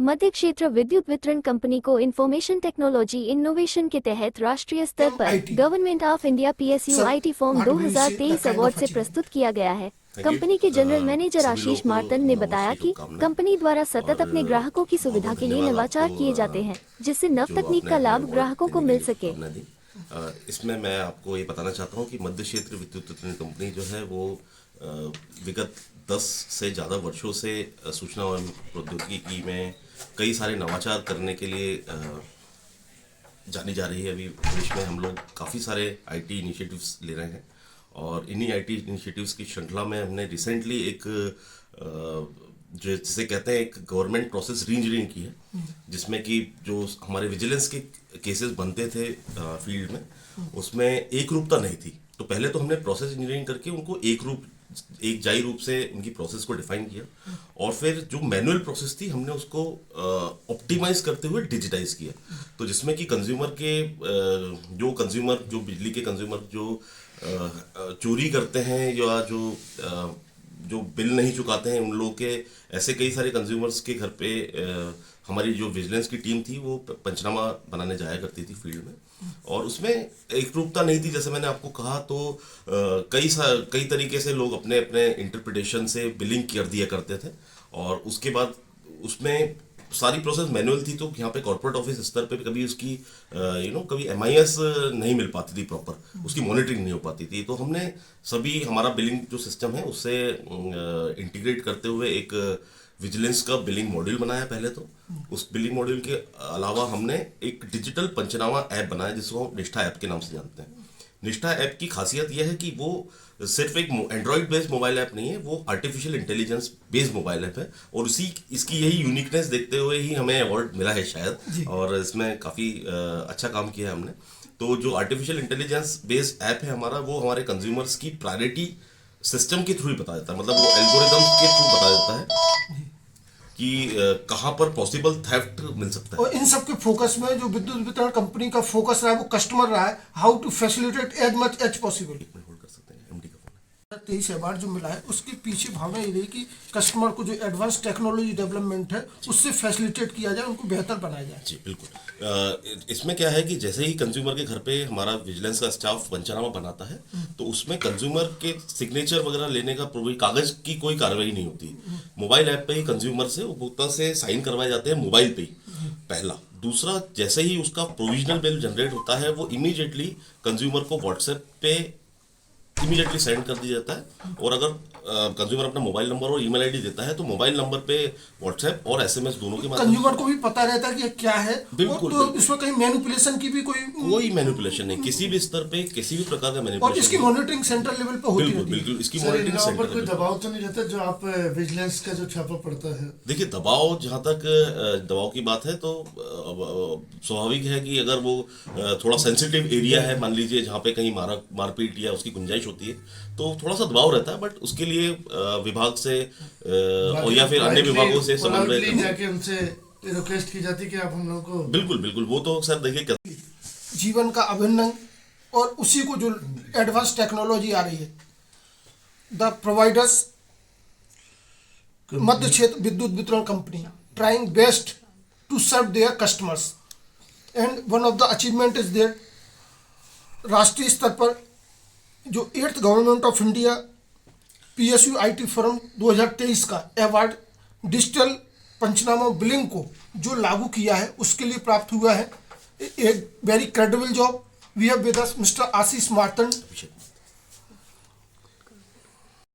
मध्य Kshetra Vidyut Vitaran company को information technology innovation के तहत राष्ट्रीय स्तर पर government of India PSU IT form 2023 award से प्रस्तुत किया गया है। कंपनी के जनरल मैनेजर आशीष मार्तन ने बताया कि कंपनी द्वारा सतत अपने ग्राहकों की सुविधा के लिए नवाचार किए जाते हैं, जिससे नव तकनीक का लाभ ग्राहकों को मिल सके। इसमें मैं आपको ये बताना चाहता हूँ कि मध्य क्षेत्र विद्युत वितरण कंपनी जो है वो विगत 10 से ज़्यादा वर्षों से सूचना और प्रौद्योगिकी में कई सारे नवाचार करने के लिए जानी जा रही है। अभी देश में हम लोग काफ़ी सारे IT इनिशिएटिव्स ले रहे हैं और इन्हीं IT इनिशिएटिव्स की श्रृंखला में हमने रिसेंटली एक जो जिसे कहते हैं एक गवर्नमेंट प्रोसेस री इंजीनियरिंग की है, जिसमें कि जो हमारे विजिलेंस के केसेस बनते थे फील्ड में, उसमें एक रूपता नहीं थी। तो पहले तो हमने प्रोसेस इंजीनियरिंग करके उनको एक जाई रूप से उनकी प्रोसेस को डिफाइन किया और फिर जो मैनुअल प्रोसेस थी हमने उसको ऑप्टिमाइज करते हुए डिजिटाइज किया। तो जिसमें कि कंज्यूमर जो बिजली के कंज्यूमर जो चोरी करते हैं या जो बिल नहीं चुकाते हैं, उन लोगों के ऐसे कई सारे कंज्यूमर्स के घर पे हमारी जो विजिलेंस की टीम थी वो पंचनामा बनाने जाया करती थी फील्ड में, और उसमें एक रूपता नहीं थी। जैसे मैंने आपको कहा तो कई तरीके से लोग अपने अपने इंटरप्रिटेशन से बिलिंग कर दिया करते थे और उसके बाद उसमें सारी प्रोसेस मैनुअल थी। तो यहाँ पे कॉर्पोरेट ऑफिस स्तर पे कभी उसकी कभी MIS नहीं मिल पाती थी, प्रॉपर उसकी मॉनिटरिंग नहीं हो पाती थी। तो हमने हमारा बिलिंग जो सिस्टम है उससे इंटीग्रेट करते हुए एक विजिलेंस का बिलिंग मॉड्यूल बनाया पहले। तो उस बिलिंग मॉड्यूल के अलावा हमने एक डिजिटल पंचनामा ऐप बनाया जिसको हम निष्ठा ऐप के नाम से जानते हैं। निष्ठा ऐप की खासियत यह है कि वो सिर्फ एक एंड्रॉइड बेस्ड मोबाइल ऐप नहीं है, वो artificial intelligence based mobile app है और इसकी यही यूनिकनेस देखते हुए ही हमें अवार्ड मिला है शायद, और इसमें काफ़ी अच्छा काम किया है हमने। तो जो आर्टिफिशियल इंटेलिजेंस बेस्ड ऐप है हमारा, वो हमारे कंज्यूमर्स की प्रायोरिटी सिस्टम के थ्रू ही बता देता है, मतलब वो एल्गोरिदम के थ्रू बता देता है कि कहाँ पर पॉसिबल थेफ्ट मिल सकता है। और इन सब के फोकस में जो विद्युत वितरण कंपनी का फोकस रहा है वो कस्टमर रहा है, how to facilitate as much as possible. 23 award जो मिला है उसके पीछे भावना ये रही कि कस्टमर को जो एडवांस टेक्नोलॉजी डेवलपमेंट है उससे फैसिलिटेट किया जाए, उनको बेहतर बनाया जाए। जी बिल्कुल। इसमें क्या है कि जैसे ही कंज्यूमर के घर पे हमारा विजिलेंस का स्टाफ पंचनामा बनाता है तो उसमें कंज्यूमर के सिग्नेचर वगैरह लेने का कागज की कोई कार्रवाई नहीं होती। मोबाइल ऐप पे ही कंज्यूमर से उपभोक्ता से साइन करवाए जाते हैं, मोबाइल पे ही, पहला। दूसरा, जैसे ही उसका प्रोविजनल बिल जनरेट होता है वो इमीडिएटली कंज्यूमर को व्हाट्सएप पे इमीडिएटली सेंड कर दिया जाता है, और अगर कंज्यूमर अपना मोबाइल नंबर और ईमेल आईडी देता है तो मोबाइल नंबर पे व्हाट्सएप और SMS दोनों के माध्यम कंज्यूमर को भी पता रहता है कि क्या है। बिल्कुल, तो इसमें कहीं मैनिपुलेशन की भी कोई मैनिपुलेशन नहीं, किसी भी स्तर पे किसी भी प्रकार का मैनिपुलेशन। और इसकी मॉनिटरिंग सेंट्रल लेवल पे होती है। बिल्कुल इसकी मॉनिटरिंग सेंटर पर कोई दबाव तो नहीं रहता जो आप विजिलेंस का जो छापा पड़ता है? देखिए, जहाँ तक दबाव की बात है तो स्वाभाविक है कि अगर वो थोड़ा सेंसिटिव एरिया है, मान लीजिए जहाँ पे कहीं मारपीट या उसकी गुंजाइश होती है तो थोड़ा सा दबाव रहता है, बट उसके लिए विभाग से और या फिर अन्य विभागों से समन्वय जाके उनसे रिक्वेस्ट की जाती है कि आप हम लोगों को। बिल्कुल वो तो सर देखिए जीवन का अभिन्न और उसी को जो एडवांस टेक्नोलॉजी आ रही है, the providers Madhya Kshetra Vidyut Vitaran company trying best to serve their customers and one of the achievement is their राष्ट्रीय स्तर पर जो 8th government of India PSU IT form 2023 का अवार्ड डिजिटल पंचनामा बिलिंग को जो लागू किया है उसके लिए प्राप्त हुआ है। एक very credible job we have with us mister Ashish मार्तन।